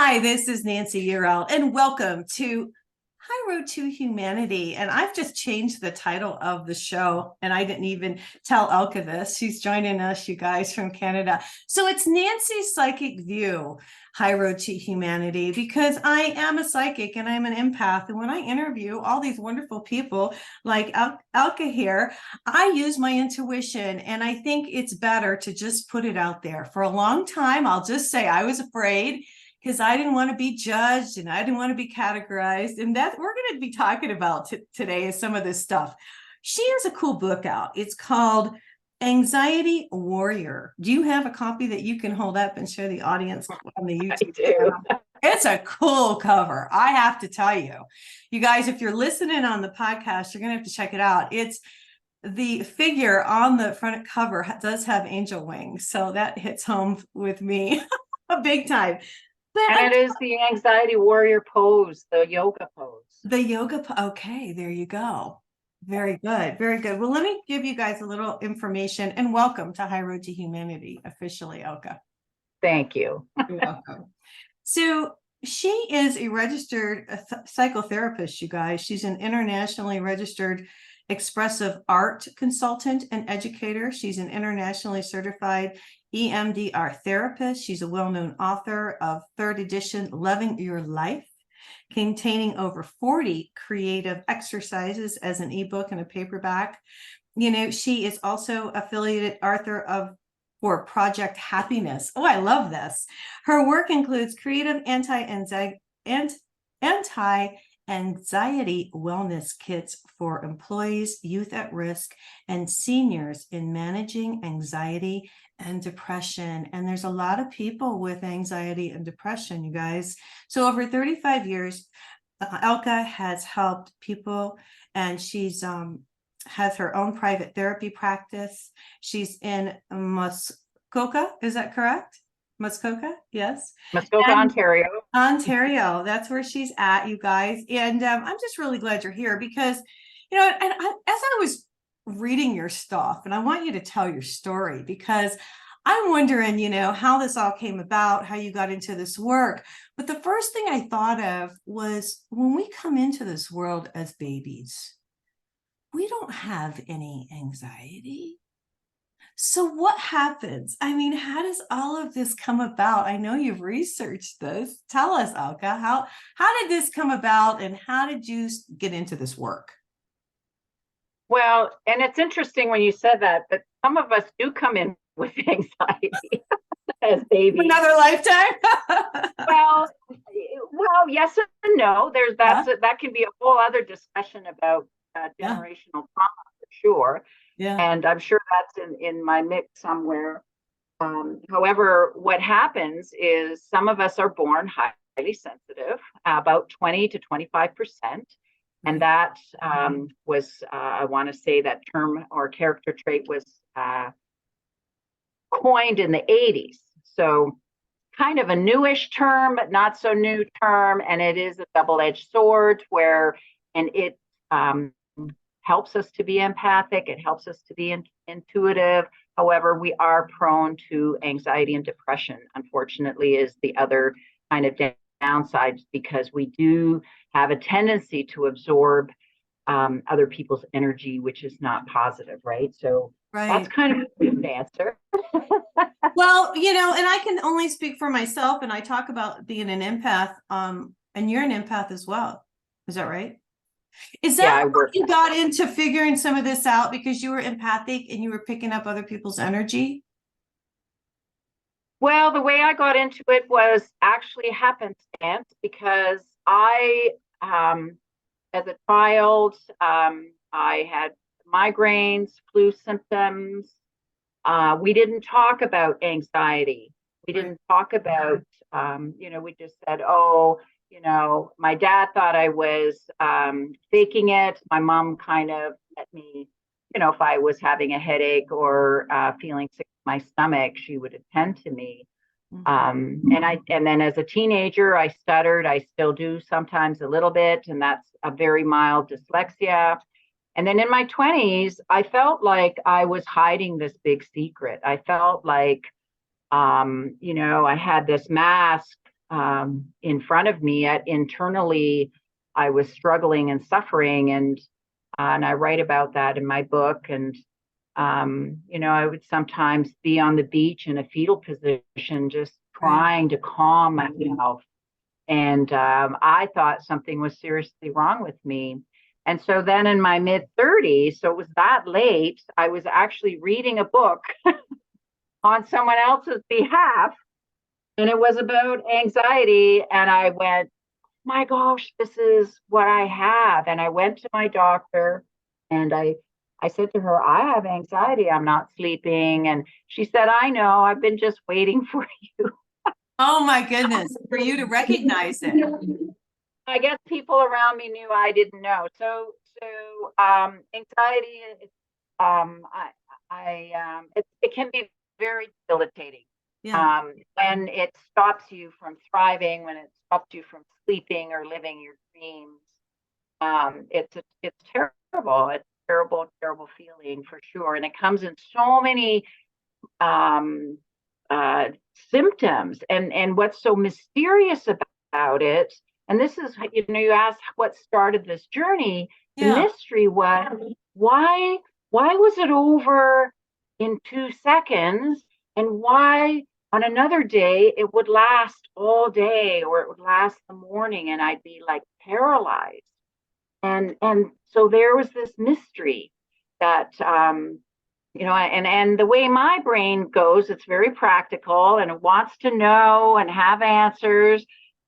Hi, this is Nancy Urel, and welcome to High Road to Humanity. And I've just changed the title of the show, and I didn't even tell Elke this. She's joining us, you guys, from Canada. So it's Nancy's Psychic View, High Road to Humanity, because I am a psychic and I'm an empath. And when I interview all these wonderful people like Elke here, I use my intuition, and I think it's better to just put it out there. For a long time, I'll just say I was afraid, because I didn't want to be judged and I didn't want to be categorized. And that we're going to be talking about today is some of this stuff. She has a cool book out. It's called Anxiety Warrior. Do you have a copy that you can hold up and show the audience on the YouTube channel? It's a cool cover, I have to tell you. You guys, if you're listening on the podcast, you're going to have to check it out. It's the figure on the front cover does have angel wings. So that hits home with me a big time. And it is the Anxiety Warrior pose, the yoga pose. The yoga. Okay, there you go. Very good. Very good. Well, let me give you guys a little information, and welcome to High Road to Humanity officially, Elke. Thank you. You're welcome. So she is a registered psychotherapist, you guys. She's an internationally registered Expressive Art Consultant and Educator. She's an internationally certified EMDR Therapist. She's a well-known author of third edition Loving Your Life, containing over 40 creative exercises as an ebook and a paperback. You know, she is also affiliated author for Project Happiness. Oh, I love this. Her work includes creative anti-anxiety wellness kits for employees, youth at risk, and seniors in managing anxiety and depression. And there's a lot of people with anxiety and depression, you guys. So over 35 years, Elke has helped people, and she's has her own private therapy practice. She's in Muskoka, is that correct? Muskoka, yes. Muskoka, Ontario. Ontario, that's where she's at, you guys. And I'm just really glad you're here because, you know, and as I was reading your stuff, and I want you to tell your story because I'm wondering, you know, how this all came about, how you got into this work. But the first thing I thought of was when we come into this world as babies, we don't have any anxiety. So what happens? I mean, how does all of this come about? I know you've researched this. Tell us, Elke, how did this come about, and how did you get into this work? Well, and it's interesting when you said that, but some of us do come in with anxiety as babies. Another lifetime? well, yes and no. That can be a whole other discussion about generational trauma for sure. Yeah. And I'm sure that's in my mix somewhere. However, what happens is some of us are born highly sensitive, about 20 to 25%. And that was, I want to say that term or character trait was coined in the 80s. So kind of a newish term, but not so new term. And it is a double-edged sword and it helps us to be empathic. It helps us to be intuitive. However, we are prone to anxiety and depression, unfortunately, is the other kind of downside, because we do have a tendency to absorb other people's energy, which is not positive, right? So that's kind of a good answer. Well, you know, and I can only speak for myself, and I talk about being an empath, and you're an empath as well. Is that right? Is that what you got into figuring some of this out, because you were empathic and you were picking up other people's energy? Well, the way I got into it was actually happenstance, because I, as a child, I had migraines, flu symptoms. We didn't talk about anxiety. We didn't talk about, we just said, oh, you know, my dad thought I was faking it. My mom kind of let me, you know, if I was having a headache or feeling sick in my stomach, she would attend to me. And then as a teenager, I stuttered. I still do sometimes a little bit, and that's a very mild dyslexia. And then in my 20s, I felt like I was hiding this big secret. I felt like, I had this mask in front of me. Yet internally, I was struggling and suffering, and I write about that in my book. And I would sometimes be on the beach in a fetal position, just trying to calm myself. And I thought something was seriously wrong with me. And so then in my mid 30s, so it was that late, I was actually reading a book on someone else's behalf. And it was about anxiety. And I went, my gosh, this is what I have. And I went to my doctor and I said to her, I have anxiety. I'm not sleeping. And she said, I know, I've been just waiting for you. Oh my goodness, for you to recognize it. I guess people around me knew I didn't know. So anxiety, it can be very debilitating. Yeah. When it stops you from thriving, when it stops you from sleeping or living your dreams, it's terrible. It's terrible feeling for sure. And it comes in so many um, symptoms. And what's so mysterious about it, and this is, you asked what started this journey. The mystery was why was it over in 2 seconds, and why on another day it would last all day, or it would last the morning, and I'd be like paralyzed. And so there was this mystery that and the way my brain goes, it's very practical and it wants to know and have answers.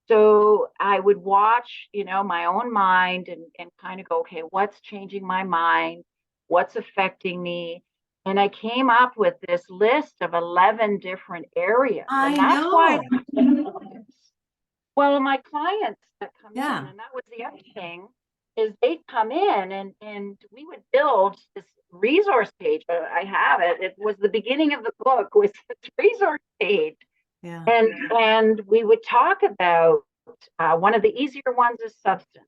So I would watch, my own mind and kind of go, okay, what's changing my mind? What's affecting me? And I came up with this list of 11 different areas. I And that's why, know. well, my clients that come in, Yeah. and that was the other thing, is they come in and we would build this resource page. I have it. It was the beginning of the book, was this resource page. Yeah. And we would talk about one of the easier ones is substance.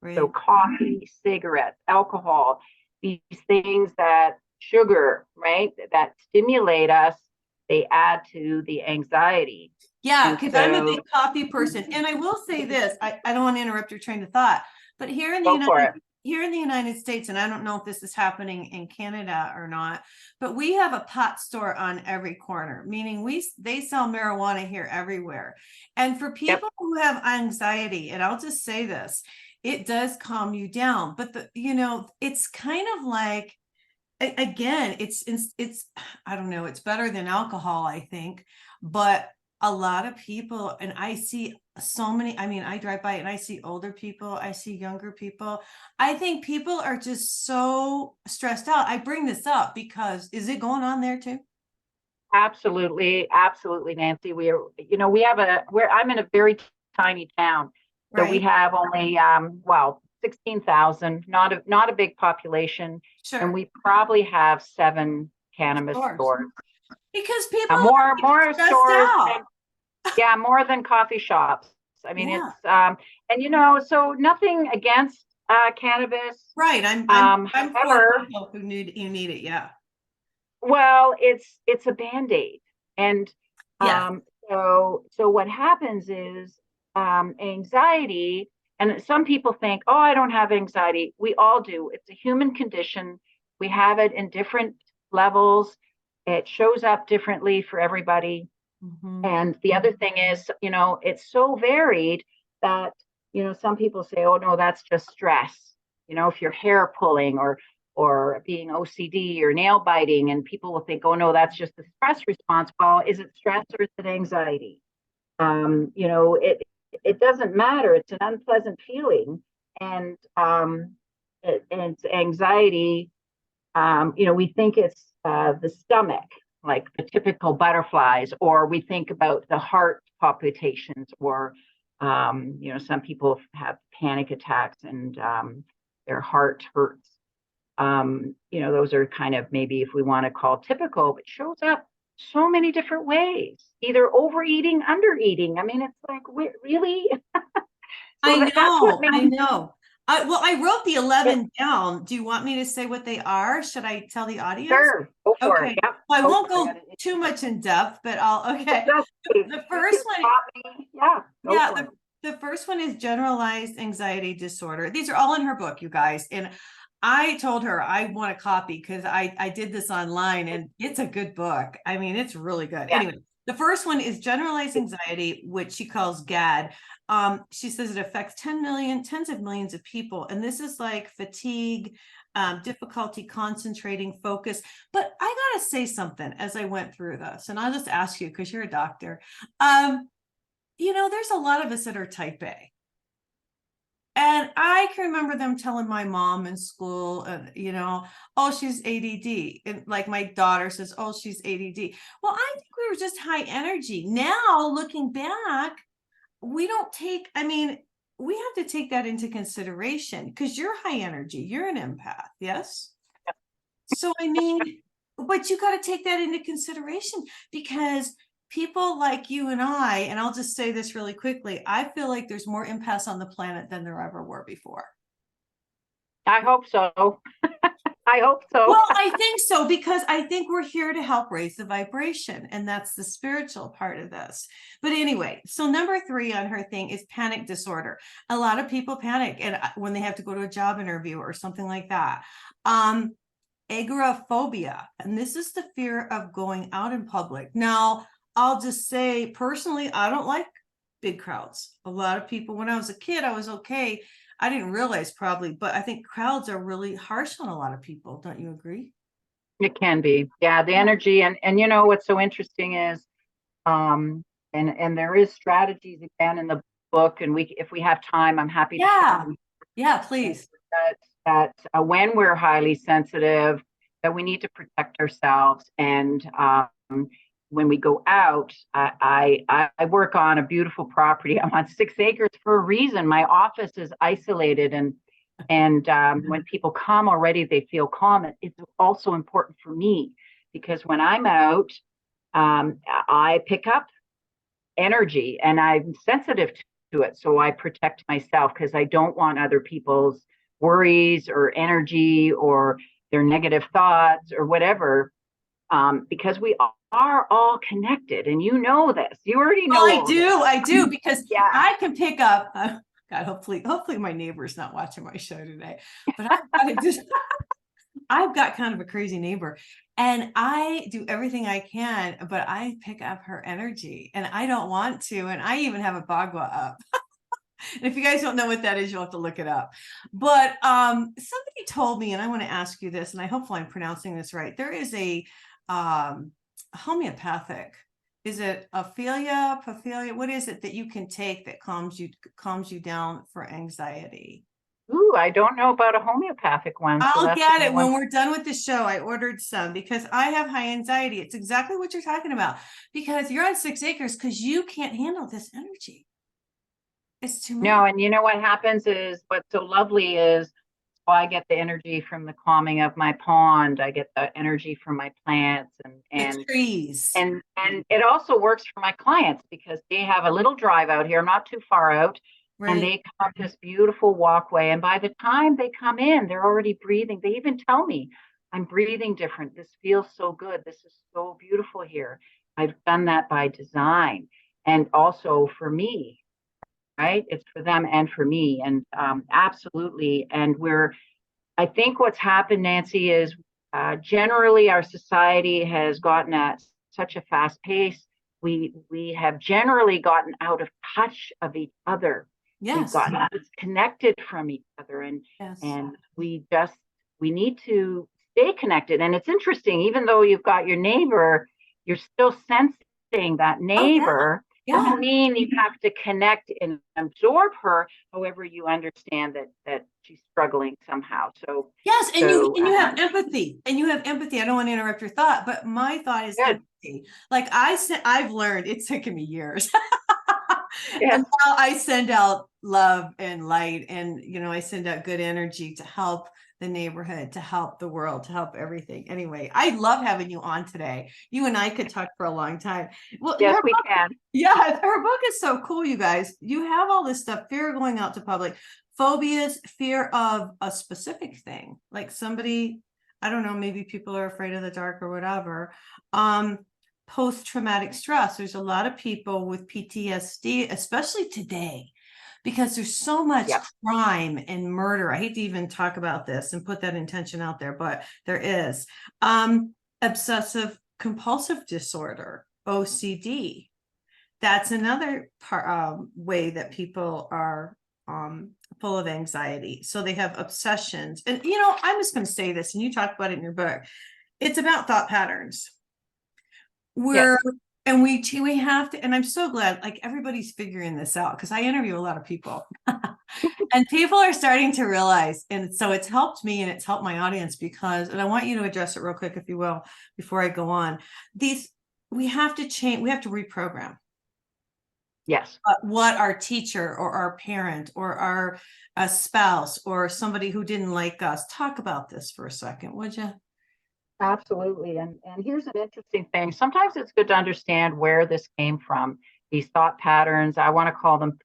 Right. So coffee, cigarettes, alcohol, these things that sugar, right, that stimulate us, they add to the anxiety. Yeah, And because I'm a so big coffee person. And I will say this, I don't want to interrupt your train of thought, but here in go for it. here in the United States, and I don't know if this is happening in Canada or not, but we have a pot store on every corner, meaning they sell marijuana here everywhere. And for people who have anxiety, and I'll just say this, it does calm you down. But it's kind of like, again, it's I don't know, it's better than alcohol, I think. But a lot of people, and I see so many, I mean, I drive by and I see older people, I see younger people. I think people are just so stressed out. I bring this up because, is it going on there too? Absolutely, Nancy. I'm in a very tiny town, so we Right. have only 16,000, not a big population, and Sure. we probably have 7 cannabis stores. Because people More are stressed stores out. than, more than coffee shops. I mean, Yeah. it's so nothing against cannabis. Right. I'm for However, people who need it. Yeah. well, it's a Band-Aid. And Yeah. so what happens is anxiety, and some people think, oh, I don't have anxiety. We all do. It's a human condition. We have it in different levels. It shows up differently for everybody. Mhm. And the other thing is, it's so varied that, some people say, oh, no, that's just stress. If you're hair pulling or being OCD or nail biting, and people will think, oh, no, that's just a stress response. Well, is it stress or is it anxiety? It doesn't matter. It's an unpleasant feeling. And it's anxiety. We think it's the stomach, like the typical butterflies, or we think about the heart palpitations, or some people have panic attacks and their heart hurts. Those are kind of, maybe if we want to call typical, but shows up so many different ways, either overeating, undereating. I mean, it's like, really? I That's what know. I makes know. Well, I wrote the 11 down. Do you want me to say what they are? Should I tell the audience? Sure, go for it. Okay. Yep. I Go won't for go it. too much in depth, but I'll, okay. Just please, The you can first one, stop me. Yeah, go yeah, for it. the first one is generalized anxiety disorder. These are all in her book, you guys. And I told her I want a copy because I did this online and it's a good book. I mean, it's really good. Yeah. Anyway, the first one is generalized anxiety, which she calls GAD. She says it affects 10 million, tens of millions of people. And this is like fatigue, difficulty concentrating, focus. But I got to say something as I went through this, and I'll just ask you because you're a doctor. There's a lot of us that are type A. And I can remember them telling my mom in school, oh, she's ADD. And like my daughter says, oh, she's ADD. Well, I think we were just high energy. Now, looking back, we don't take, I mean, we have to take that into consideration because you're high energy. You're an empath. Yes. So, I mean, but you got to take that into consideration because people like you and I'll just say this really quickly, I feel like there's more empaths on the planet than there ever were before. I hope so. I hope so. Well, I think so, because I think we're here to help raise the vibration, and that's the spiritual part of this. But anyway, so number 3 on her thing is panic disorder. A lot of people panic and when they have to go to a job interview or something like that. Agoraphobia, and this is the fear of going out in public. Now, I'll just say personally, I don't like big crowds. A lot of people, when I was a kid, I was okay. I didn't realize probably, but I think crowds are really harsh on a lot of people. Don't you agree? It can be. Yeah, the energy and you know what's so interesting is and there is strategies again in the book, and if we have time, I'm happy to share them. Yeah, please. That when we're highly sensitive, that we need to protect ourselves. And when we go out, I work on a beautiful property. I'm on 6 acres for a reason. My office is isolated, and when people come already, they feel calm. It's also important for me because when I'm out, I pick up energy and I'm sensitive to it. So I protect myself because I don't want other people's worries or energy or their negative thoughts or whatever, because we are all connected. And you know this. You already know. I do, because yeah. I can pick up. God, hopefully my neighbor's not watching my show today. But I've got kind of a crazy neighbor, and I do everything I can, but I pick up her energy, and I don't want to. And I even have a bagua up. And if you guys don't know what that is, you'll have to look it up. But somebody told me, and I want to ask you this, and I hopefully I'm pronouncing this right. There is a homeopathic. Is it Ophelia? What is it that you can take that calms you down for anxiety? Ooh, I don't know about a homeopathic one. I'll get it when we're done with the show. I ordered some because I have high anxiety. It's exactly what you're talking about, because you're on 6 acres because you can't handle this energy. It's too much. No, and you know what happens is what's so lovely is I get the energy from the calming of my pond. I get the energy from my plants and the trees. And it also works for my clients because they have a little drive out here. I'm not too far out. Right. And they come up this beautiful walkway. And by the time they come in, they're already breathing. They even tell me, I'm breathing different. This feels so good. This is so beautiful here. I've done that by design. And also for me, right? It's for them and for me. And absolutely. And I think what's happened, Nancy, is generally our society has gotten at such a fast pace. We have generally gotten out of touch of each other. Yes. We've gotten disconnected from each other, and we need to stay connected. And it's interesting, even though you've got your neighbor, you're still sensing that neighbor. Doesn't mean you have to connect and absorb her. However, you understand that she's struggling somehow. So yes, and you have empathy, I don't want to interrupt your thought, but my thought is empathy. Like I've learned, it's taken me years. And now I send out love and light, and I send out good energy to help the neighborhood, to help the world, to help everything. Anyway, I love having you on today. You and I could talk for a long time. Well, Yes, we can. yeah, her book is so cool, you guys. You have all this stuff, fear of going out to public, phobias, fear of a specific thing, like somebody, I don't know, maybe people are afraid of the dark or whatever. Post-traumatic stress. There's a lot of people with PTSD, especially today, because there's so much crime and murder. I hate to even talk about this and put that intention out there, but there is. Obsessive compulsive disorder, OCD. That's another way that people are full of anxiety. So they have obsessions. And, I'm just going to say this, and you talk about it in your book. It's about thought patterns. And we have to, and I'm so glad, like, everybody's figuring this out, because I interview a lot of people and people are starting to realize. And so it's helped me and it's helped my audience, because, and I want you to address it real quick, if you will, before I go on. We have to change, we have to reprogram. Yes. What our teacher or our parent or our spouse or somebody who didn't like us. Talk about this for a second, would you? Absolutely. And here's an interesting thing. Sometimes it's good to understand where this came from. These thought patterns, I want to call them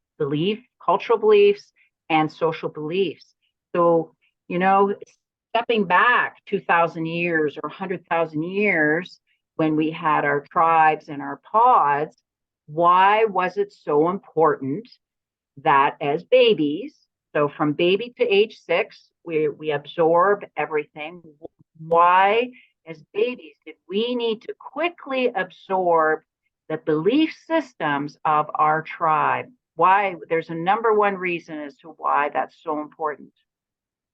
cultural beliefs and social beliefs. So, stepping back 2,000 years or 100,000 years, when we had our tribes and our pods, why was it so important that as babies, so from baby to age 6, we absorb everything? Why, as babies, did we need to quickly absorb the belief systems of our tribe? Why? There's a number one reason as to why that's so important.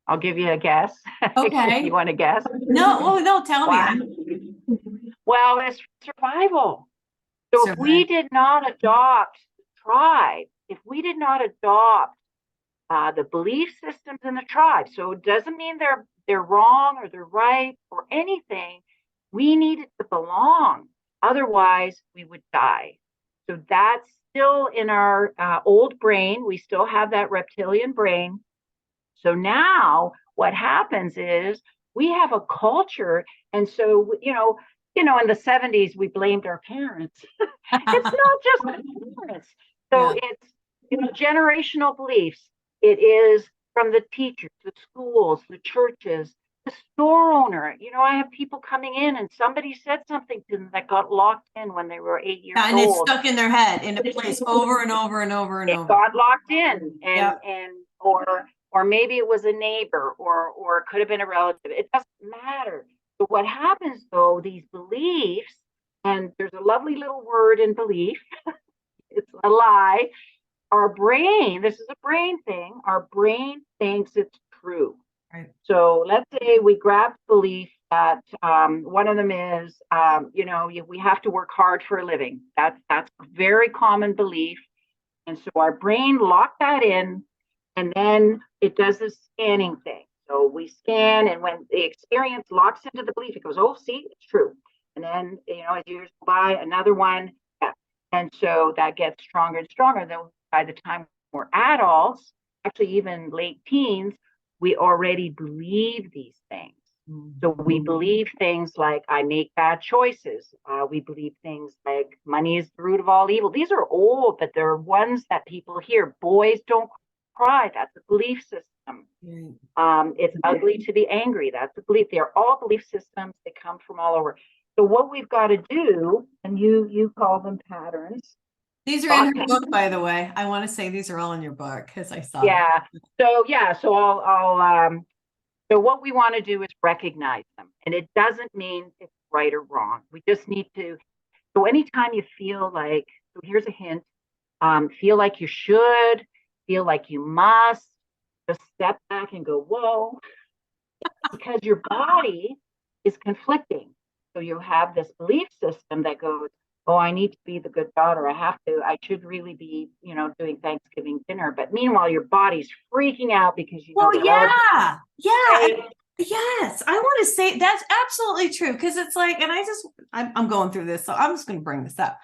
I'll give you a guess. Okay. You want to guess? No, tell me. Well, it's survival. So if we did not adopt the tribe, if we did not adopt the belief systems in the tribe, so it doesn't mean they're wrong or they're right or anything. We needed to belong. Otherwise, we would die. So that's still in our old brain. We still have that reptilian brain. So now what happens is we have a culture. And so, in the 70s, we blamed our parents. It's not just the parents. So it's, generational beliefs. It is from the teachers, the schools, the churches, the store owner. I have people coming in and somebody said something to them that got locked in when they were 8 years old. And it's stuck in their head in a place over and over and over and over. It got locked in, or maybe it was a neighbor, or it could have been a relative. It doesn't matter. But what happens though, these beliefs, and there's a lovely little word in belief, it's a lie. Our brain, this is a brain thing, our brain thinks it's true. Right. So let's say we grab belief that one of them is, we have to work hard for a living. That's a very common belief. And so our brain locked that in, and then it does this scanning thing. So we scan, and when the experience locks into the belief, it goes, oh, see, it's true. And then, as years go by, another one. Yeah. And so that gets stronger and stronger. Then by the time we're adults, actually even late teens, we already believe these things. So we believe things like, I make bad choices. We believe things like, money is the root of all evil. These are old, but they're ones that people hear. Boys don't cry. That's a belief system. It's ugly to be angry. That's a belief. They're all belief systems. They come from all over. So what we've got to do, and you call them patterns. These are in her book, by the way. I want to say these are all in your book, because I saw. Yeah. So I'll so what we want to do is recognize them, and it doesn't mean it's right or wrong. We just need to. So anytime you feel like, so here's a hint: feel like you should, feel like you must, just step back and go, whoa, because your body is conflicting. So you have this belief system that goes, oh, I need to be the good daughter. I should really be, doing Thanksgiving dinner. But meanwhile, your body's freaking out because you know. Yes. I want to say that's absolutely true. Because it's like, and I'm going through this, so I'm just going to bring this up.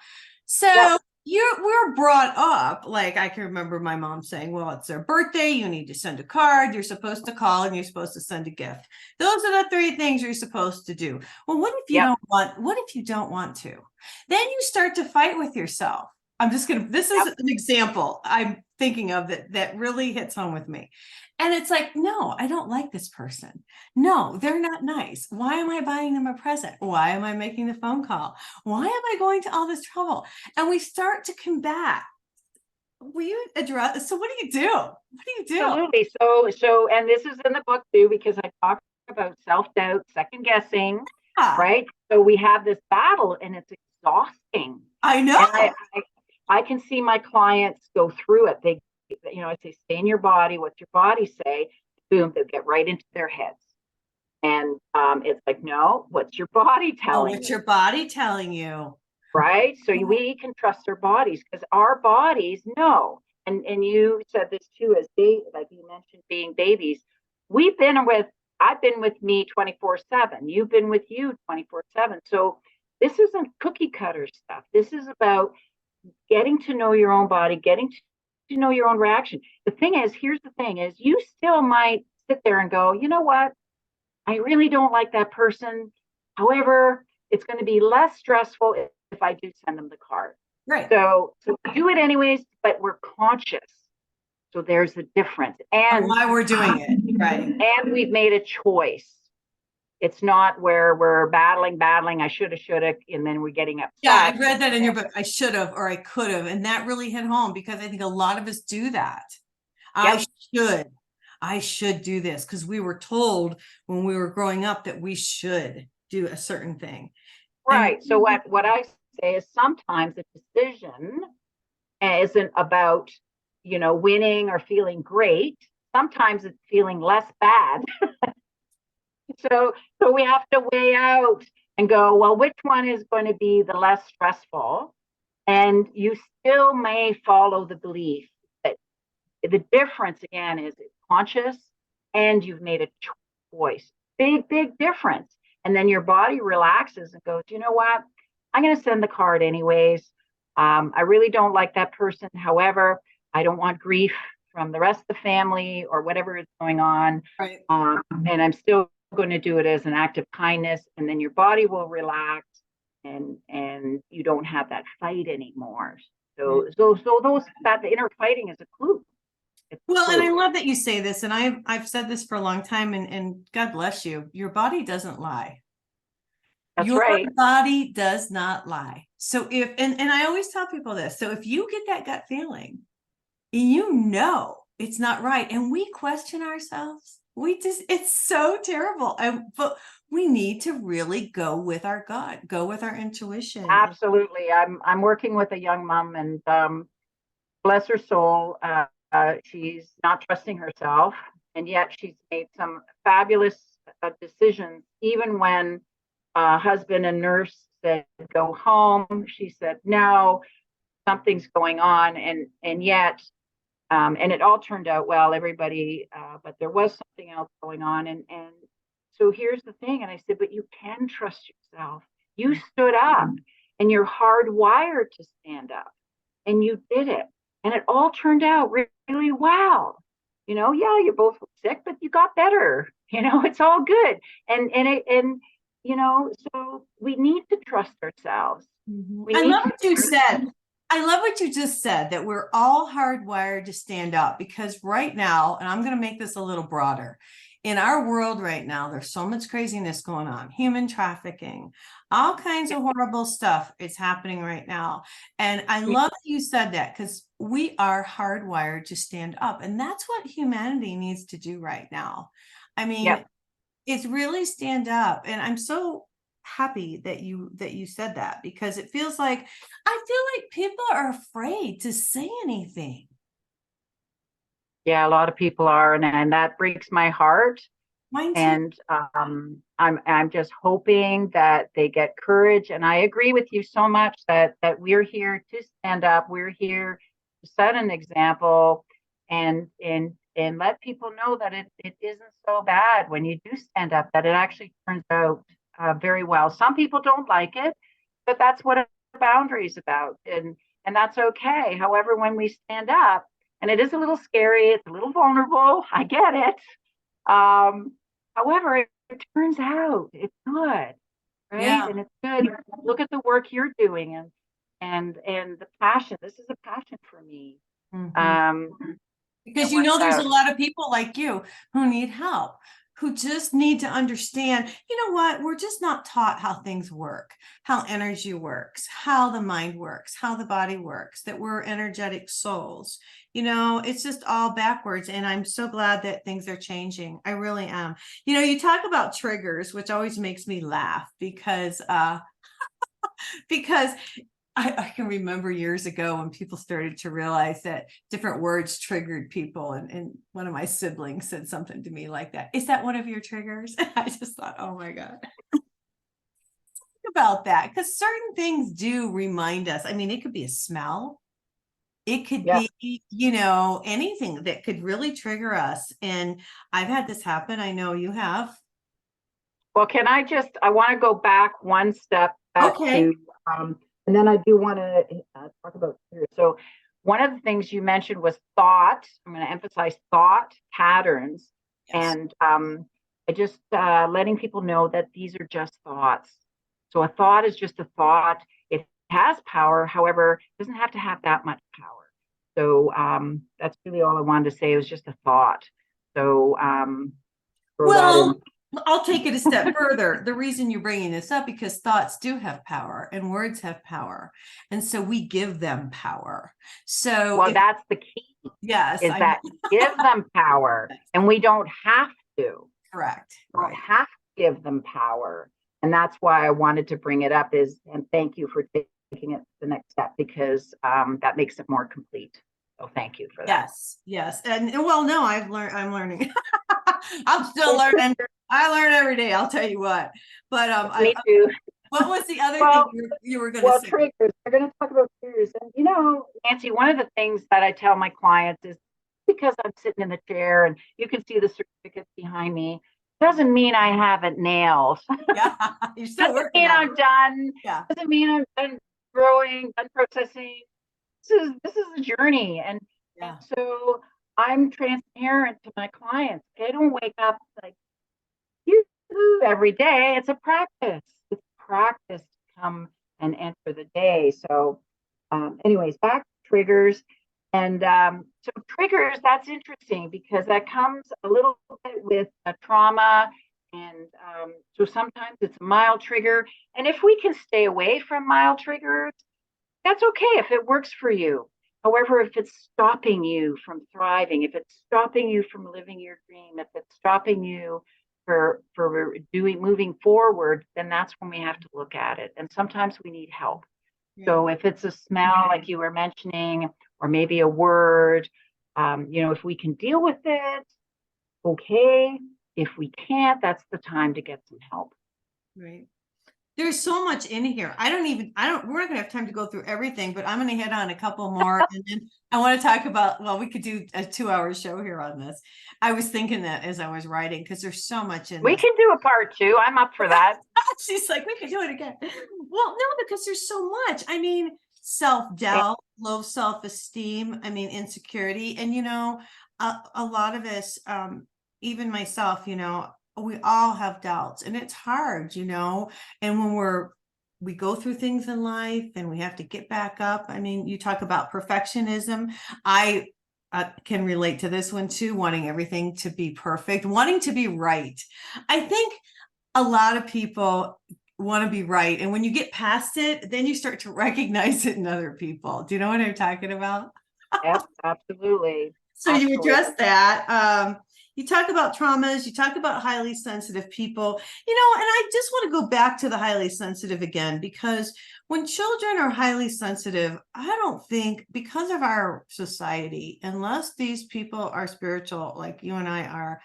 So we're were brought up, like I can remember my mom saying, well, it's their birthday, you need to send a card, you're supposed to call, and you're supposed to send a gift. Those are the three things you're supposed to do. Well, what if you Yep. don't want, what if you don't want to? Then you start to fight with yourself. This is Yep. an example I'm thinking of that really hits home with me. And it's like, no, I don't like this person. No, they're not nice. Why am I buying them a present? Why am I making the phone call? Why am I going to all this trouble? And we start to combat. Will you address? So what do you do? What do you do? Absolutely. So, and this is in the book too, because I talk about self-doubt, second guessing, Yeah, right? So we have this battle and it's exhausting. I know. And I can see my clients go through it. They, I say, stay in your body. What's your body say? Boom, they'll get right into their heads. And it's like, no, what's your body telling What's you? your body telling you? Right? So we can trust our bodies because our bodies know. And you said this too, as like you mentioned, being babies. I've been with me 24/7. You've been with you 24/7. So this isn't cookie cutter stuff. This is about getting to know your own body, getting to know your own reaction. Here's the thing is you still might sit there and go, you know what? I really don't like that person. However, it's going to be less stressful if I do send them the card. Right. So do it anyways, but we're conscious. So there's the difference. And why we're doing it. Right. And we've made a choice. It's not where we're battling. I shoulda, and then we're getting upset. Yeah, I read that in your book. I should have, or I could have. And that really hit home because I think a lot of us do that. Yep. I should do this because we were told when we were growing up that we should do a certain thing. Right. So what I say is sometimes a decision isn't about, winning or feeling great. Sometimes it's feeling less bad. So we have to weigh out and go, well, which one is going to be the less stressful? And you still may follow the belief that the difference again is it's conscious and you've made a choice. Big difference. And then your body relaxes and goes, you know what? I'm going to send the card anyways. I really don't like that person. However, I don't want grief from the rest of the family or whatever is going on. Right. And I'm still going to do it as an act of kindness. And then your body will relax and you don't have that fight anymore. So that the inner fighting is a clue. Well, and I love that you say this, and I've said this for a long time, and God bless you. Your body doesn't lie. That's Your right. body does not lie. So and I always tell people this. So if you get that gut feeling, it's not right, and we question ourselves, it's so terrible. But we need to really go with our gut, go with our intuition. Absolutely. I'm working with a young mom, and bless her soul, she's not trusting herself, and yet she's made some fabulous decisions. Even when husband and nurse said go home, she said no, something's going on, and yet and it all turned out well, everybody, but there was something else going on, and so here's the thing, and I said, but you can trust yourself. You stood up, and you're hardwired to stand up, and you did it. And it all turned out really well. Yeah, you're both sick, but you got better. It's all good. And so we need to trust ourselves. I love what you said. I love what you just said, that we're all hardwired to stand up, because right now, and I'm going to make this a little broader, in our world right now, there's so much craziness going on, human trafficking, all kinds of horrible stuff is happening right now. And I love that you said that, because we are hardwired to stand up. And that's what humanity needs to do right now. I mean, it's really stand up. And I'm so happy that you said that, because I feel like people are afraid to say anything. Yeah, a lot of people are, and that breaks my heart. Mine too. And I'm just hoping that they get courage. And I agree with you so much that we're here to stand up. We're here to set an example and let people know that it isn't so bad when you do stand up, that it actually turns out very well. Some people don't like it, but that's what a boundary is about. And and that's okay. However, when we stand up, and it is a little scary, it's a little vulnerable, I get it. However, it turns out it's good, right? Yeah. And it's good. Look at the work you're doing, and the passion. This is a passion for me. Mhm. Um, Because it works there's a out. lot of people like you who need help, who just need to understand, what, we're just not taught how things work, how energy works, how the mind works, how the body works, that we're energetic souls. It's just all backwards. And I'm so glad that things are changing. I really am. You talk about triggers, which always makes me laugh because I can remember years ago when people started to realize that different words triggered people. And one of my siblings said something to me like that. Is that one of your triggers? I just thought, oh my God. Think about that, because certain things do remind us. I mean, it could be a smell. It could Yeah. be, anything that could really trigger us. And I've had this happen. I know you have. Well, I want to go back one step back Okay. to, and then I do want to talk about fear. So, one of the things you mentioned was thought. I'm going to emphasize thought patterns. Yes. And I just letting people know that these are just thoughts. So, a thought is just a thought. It has power. However, it doesn't have to have that much power. So, that's really all I wanted to say. It was just a thought. So, throw that in. Well, I'll take it a step further. The reason you're bringing this up, because thoughts do have power and words have power. And so we give them power. So Well, that's the key, yes, is that give them power, and we don't have to. correct. We don't Right. have to give them power. And that's why I wanted to bring it up, and thank you for taking it to the next step, because that makes it more complete. So thank you for that. Yes, yes. And well, no, I'm learning. I'm still learning. I learn every day, I'll tell you what. But Me too. what was the other thing Well, you were going to say? triggers. We're going to talk about triggers. And Nancy, one of the things that I tell my clients is, because I'm sitting in the chair and you can see the certificates behind me, doesn't mean I have it nailed. Yeah, you're still Doesn't working mean on it. I'm done. Yeah. Doesn't mean I'm done growing, done processing. This is a journey, and Yeah. so I'm transparent to my clients. They don't wake up like you every day. It's a practice. It's practice to come and enter the day. So, anyways, back to triggers. And so triggers, that's interesting, because that comes a little bit with a trauma. And so sometimes it's a mild trigger. And if we can stay away from mild triggers, that's okay if it works for you. However, if it's stopping you from thriving, if it's stopping you from living your dream, if it's stopping you for moving forward, then that's when we have to look at it. And sometimes we need help. So if it's a smell, like you were mentioning, or maybe a word, if we can deal with it, okay. If we can't, that's the time to get some help. Right. There's so much in here. We're not gonna have time to go through everything, but I'm gonna hit on a couple more. And then I want to talk about, well, we could do a 2-hour show here on this. I was thinking that as I was writing, because there's so much in We this. can do a part 2. I'm up for that. She's like, we could do it again. Well, no, because there's so much. I mean, self-doubt, low self-esteem, insecurity. And, a lot of us, even myself, we all have doubts, and it's hard, and when we go through things in life and we have to get back up. You talk about perfectionism. I can relate to this one too, wanting everything to be perfect, wanting to be right. I think a lot of people want to be right. And when you get past it, then you start to recognize it in other people. Do you know what I'm talking about? Yep, absolutely. So you address that. You talk about traumas, you talk about highly sensitive people, and I just want to go back to the highly sensitive again, because when children are highly sensitive, I don't think, because of our society, unless these people are spiritual like you and I are,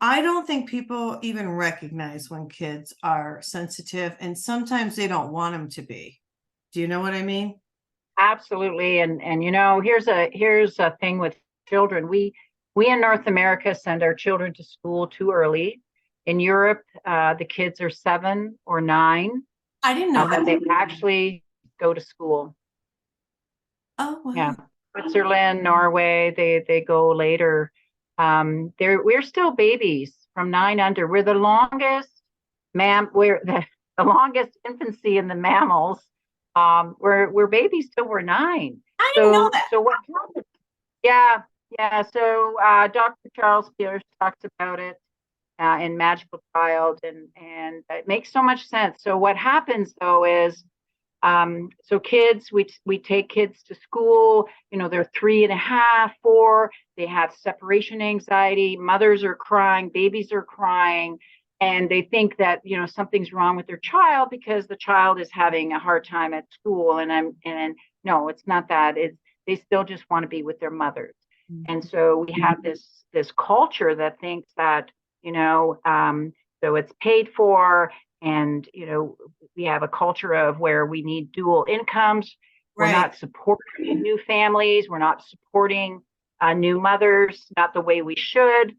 I don't think people even recognize when kids are sensitive, and sometimes they don't want them to be. Do you know what I mean? Absolutely. And here's a thing with children. We in North America send our children to school too early. In Europe, the kids are 7 or 9. I didn't know that. They actually go to school. Oh, Yeah, wow. Switzerland, Norway, they go later. We're still babies from 9 under. We're the longest we're the longest infancy in the mammals. We're babies till we're 9. I didn't know So that. so what happens? Yeah, yeah. So Dr. Charles Pierce talks about it in Magical Child, and it makes so much sense. So what happens though is so kids, we take kids to school, they're 3.5, 4, they have separation anxiety, mothers are crying, babies are crying, and they think that, something's wrong with their child because the child is having a hard time at school. And no, it's not that. They still just want to be with their mothers. And so we have this culture that thinks that, so it's paid for, and we have a culture of where we need dual incomes. We're Right. not supporting new families. We're not supporting new mothers, not the way we should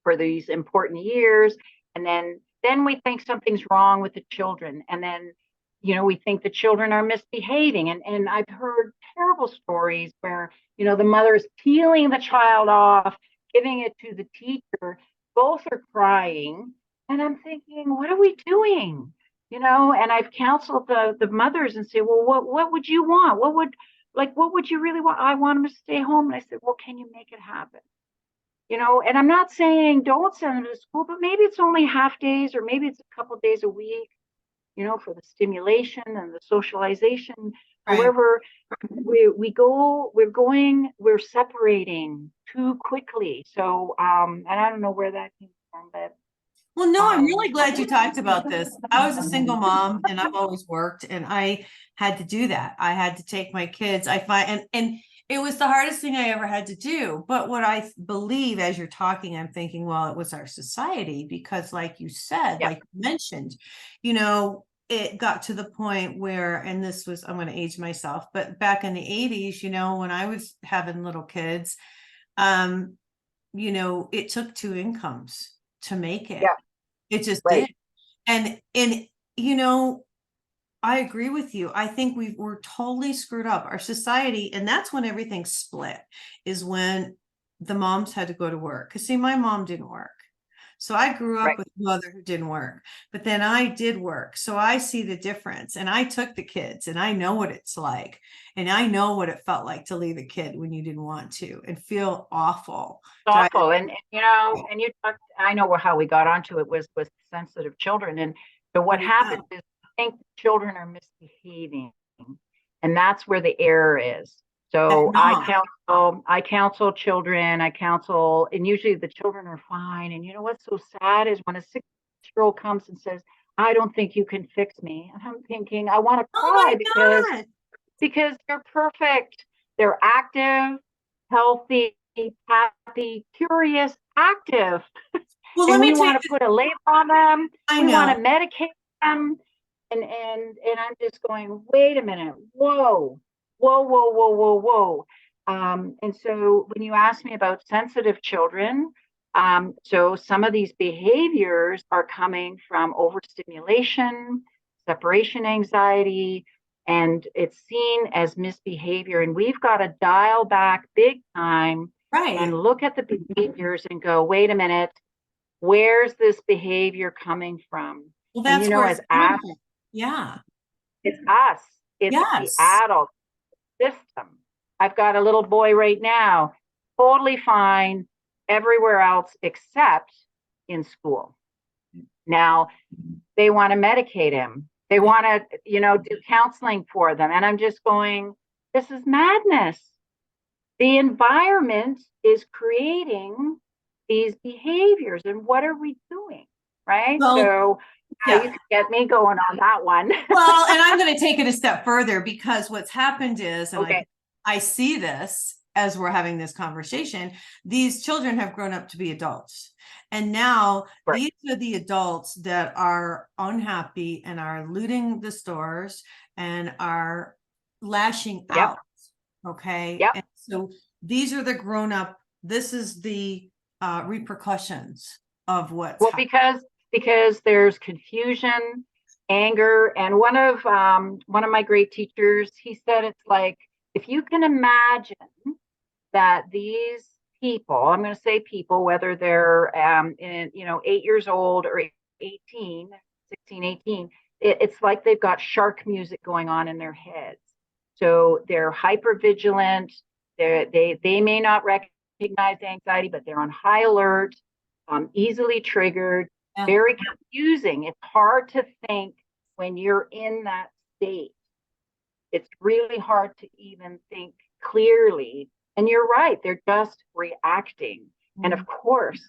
for these important years. And then we think something's wrong with the children. And then, we think the children are misbehaving. And I've heard terrible stories where, the mother is peeling the child off, giving it to the teacher. Both are crying. And I'm thinking, what are we doing? And I've counseled the mothers and say, well, what would you want? What would you really want? I want them to stay home. And I said, well, can you make it happen? And I'm not saying don't send them to school, but maybe it's only half days, or maybe it's a couple of days a week, for the stimulation and the socialization. Right. However, we're separating too quickly. So, and I don't know where that came from, but Well, no, I'm really glad you talked about this. I was a single mom and I've always worked, and I had to do that. I had to take my kids. I find, and it was the hardest thing I ever had to do. But what I believe as you're talking, I'm thinking, well, it was our society, because like you said, yeah, like you mentioned, it got to the point where, and this was, I'm going to age myself, but back in the 80s, when I was having little kids, it took two incomes to make it. yeah, It just right. did. And I agree with you. I think we're totally screwed up. Our society, and that's when everything split, is when the moms had to go to work. Because see, my mom didn't work. So I grew Right. up with a mother who didn't work, but then I did work. So I see the difference, and I took the kids, and I know what it's like. And I know what it felt like to leave a kid when you didn't want to and feel awful. Awful. And you talked, I know how we got onto it was with sensitive children. And so what happens is I think children are misbehaving, and that's where the error is. So Not. I counsel children, and usually the children are fine. And what's so sad is when a 6-year-old comes and says, I don't think you can fix me. And I'm thinking, I want to Oh cry my God. because they're perfect. They're active, healthy, happy, curious, active. Well, let And me we tell you, want to put a label on them. I We want to know. medicate them. And I'm just going, wait a minute. Whoa, whoa, whoa, whoa, whoa, whoa. And so when you ask me about sensitive children, so some of these behaviors are coming from overstimulation, separation anxiety, and it's seen as misbehavior. And we've got to dial back big time Right. and look at the behaviors and go, wait a minute, where's this behavior coming from? Well, And that's where as it's coming from. Yeah. it's us, it's the Yes. adult system. I've got a little boy right now, totally fine everywhere else except in school. Now they want to medicate him. They want to, do counseling for them. And I'm just going, this is madness. The environment is creating these behaviors. And what are we doing? Right. Well, So you yeah. can get me going on that one. Well, and I'm going to take it a step further, because what's happened is, and Okay. I see this as we're having this conversation, these children have grown up to be adults. And now Right. these are the adults that are unhappy and are looting the stores and are lashing Yep. out. Okay. Yep. And so these are the grown up, this is the repercussions of what's Well, happening. because there's confusion, anger, and one of my great teachers, he said it's like if you can imagine that these people, I'm going to say people, whether they're 8 years old or 18, 16, 18, it's like they've got shark music going on in their heads. So they're hyper vigilant. They may not recognize anxiety, but they're on high alert, easily triggered, very confusing. It's hard to think when you're in that state. It's really hard to even think clearly. And you're right, they're just reacting. And of course,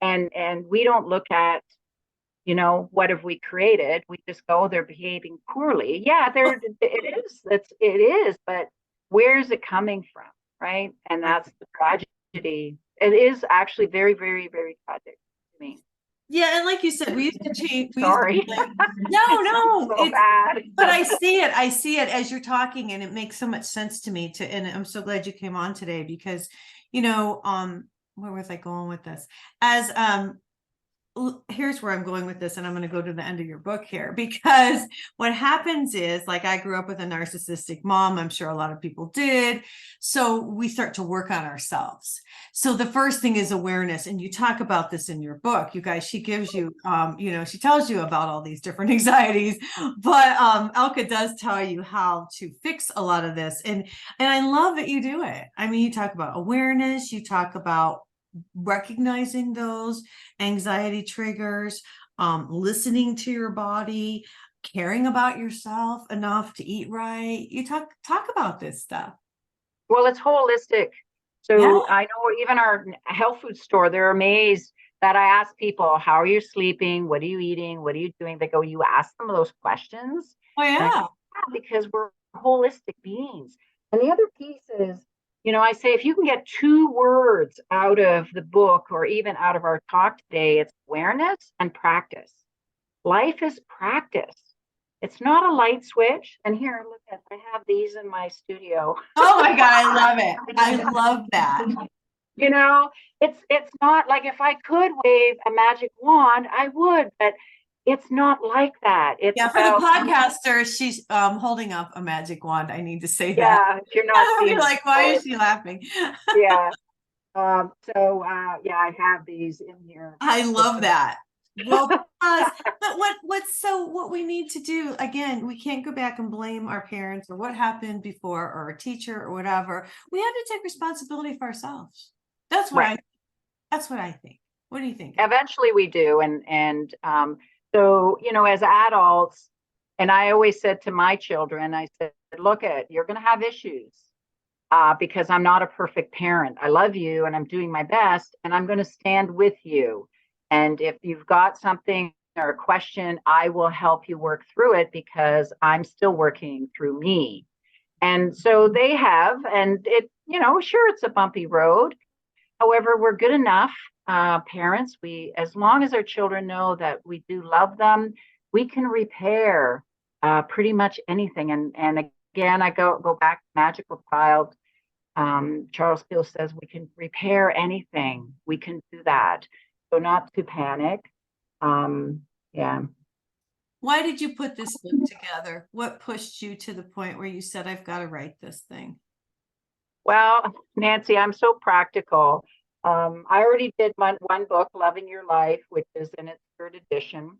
and we don't look at, what have we created? We just go, they're behaving poorly. Yeah, it is, but where's it coming from? Right. And that's the tragedy. It is actually very, very, very tragic to me. Yeah, and like you said, we used to change. Sorry. No, so bad. But I see it as you're talking, and it makes so much sense to me. And I'm so glad you came on today because, where was I going with this? Here's where I'm going with this, and I'm going to go to the end of your book here, because what happens is, like, I grew up with a narcissistic mom. I'm sure a lot of people did. So we start to work on ourselves. So the first thing is awareness. And you talk about this in your book, you guys. She gives you, she tells you about all these different anxieties, but Elke does tell you how to fix a lot of this. And I love that you do it. I mean, you talk about awareness, you talk about recognizing those anxiety triggers, listening to your body, caring about yourself enough to eat right. You talk about this stuff. Well, it's holistic. So I know even our health food store, they're amazed that I ask people, how are you sleeping? What are you eating? What are you doing? They go, you ask them those questions? Oh, yeah. Go, because we're holistic beings. And the other piece is, I say, if you can get 2 words out of the book or even out of our talk today, it's awareness and practice. Life is practice. It's not a light switch. And here, look at, I have these in my studio. Oh my God, I love it. I love that. It's not like, if I could wave a magic wand, I would, but it's not like that. It's for the podcaster, she's holding up a magic wand. I need to say that. Yeah, if you're not you're like, why is she laughing? Yeah. I have these in here. I love that. Well, but what we need to do, again, we can't go back and blame our parents or what happened before or a teacher or whatever. We have to take responsibility for ourselves. That's what I think. What do you think? Eventually we do. And so, as adults, and I always said to my children, I said, look, you're going to have issues because I'm not a perfect parent. I love you and I'm doing my best and I'm going to stand with you. And if you've got something or a question, I will help you work through it because I'm still working through me. And so they have, and it, sure, it's a bumpy road. However, we're good enough parents. As long as our children know that we do love them, we can repair pretty much anything. And again, I go back to Magical Child. Charles Peale says we can repair anything. We can do that. So not to panic. Yeah. Why did you put this book together? What pushed you to the point where you said, I've got to write this thing? Well, Nancy, I'm so practical. I already did one book, Loving Your Life, which is in its 3rd edition.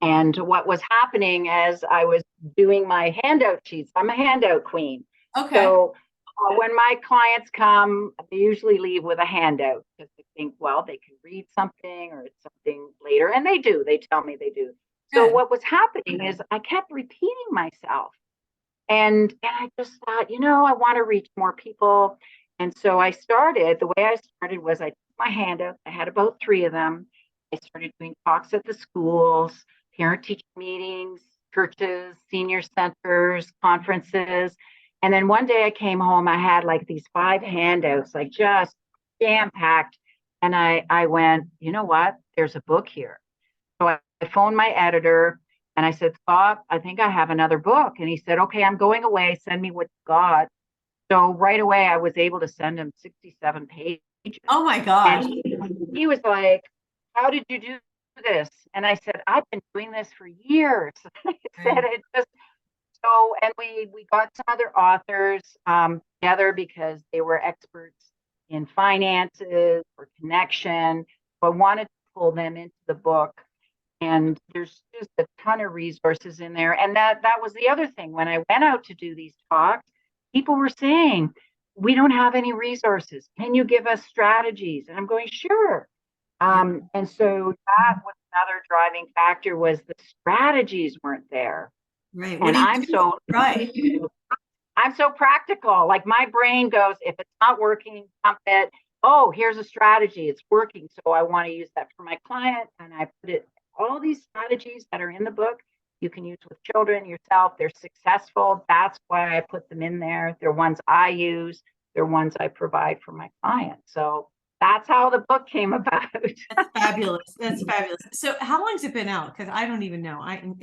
And what was happening as I was doing my handout sheets, I'm a handout queen. Okay. So when my clients come, they usually leave with a handout because they think, well, they can read something or it's something later. And they do. They tell me they do. So what was happening is I kept repeating myself. And I just thought, I want to reach more people. And so the way I started was I took my handout. I had about 3 of them. I started doing talks at the schools, parent-teacher meetings, churches, senior centers, conferences. And then one day I came home, I had like these 5 handouts, like just jam-packed. And I went, you know what? There's a book here. So I phoned my editor and I said, Bob, I think I have another book. And he said, okay, I'm going away. Send me what you got. So right away, I was able to send him 67 pages. Oh my God. And he was like, how did you do this? And I said, I've been doing this for years. I said, it just so, and we got some other authors together because they were experts in finances or connection. So I wanted to pull them into the book. And there's just a ton of resources in there. And that was the other thing. When I went out to do these talks, people were saying, we don't have any resources. Can you give us strategies? And I'm going, sure. And so that was another driving factor, was the strategies weren't there. Right. And Right. I'm so practical. Like my brain goes, if it's not working, dump it. Oh, here's a strategy. It's working. So I want to use that for my client. And I put it, all these strategies that are in the book, you can use with children, yourself. They're successful. That's why I put them in there. They're ones I use. They're ones I provide for my clients. So that's how the book came about. That's fabulous. That's fabulous. So how long's it been out? Because I don't even know. I don't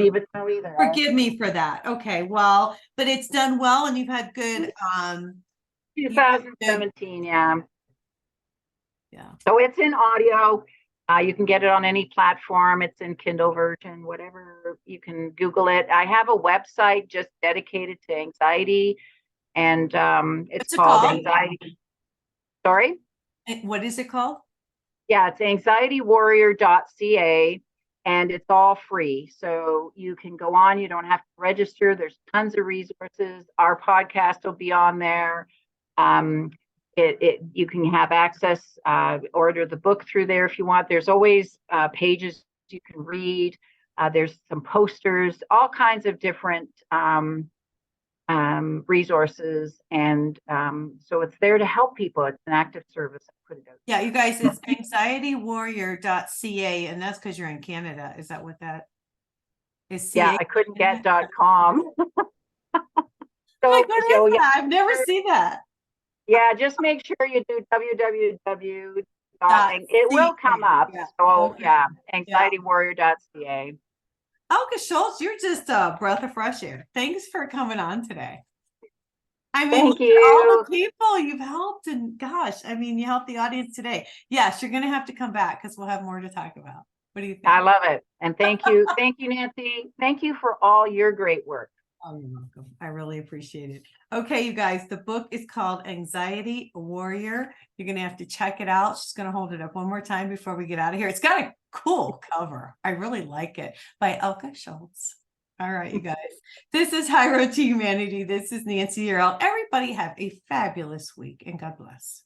even know either. Forgive me for that. Okay, well, but it's done well, and you've had good 2017, yeah. Yeah. So it's in audio. You can get it on any platform. It's in Kindle version, whatever. You can Google it. I have a website just dedicated to anxiety, and it's called Anxiety. Sorry? What is it called? Yeah, it's anxietywarrior.ca, and it's all free. So you can go on. You don't have to register. There's tons of resources. Our podcast will be on there. You can have access, order the book through there if you want. There's always pages you can read. There's some posters, all kinds of different resources. And so it's there to help people. It's an active service. I put it out. Yeah, you guys, it's anxietywarrior.ca, and that's because you're in Canada. Is that what that is? Yeah, I couldn't get .com. So I've never seen that. Yeah, just make sure you do www. It will come up. Yeah. So yeah, anxietywarrior.ca. Elke Scholtz, you're just a breath of fresh air. Thanks for coming on today. I mean, thank you. All the people you've helped, and gosh, I mean, you helped the audience today. Yes, you're going to have to come back because we'll have more to talk about. What do you think? I love it. And thank you. Thank you, Nancy. Thank you for all your great work. Oh, you're welcome. I really appreciate it. Okay, you guys, the book is called Anxiety Warrior. You're going to have to check it out. She's going to hold it up one more time before we get out of here. It's got a cool cover. I really like it, by Elke Scholtz. All right, you guys. This is High Road to Humanity. This is Nancy Earl. Everybody have a fabulous week, and God bless.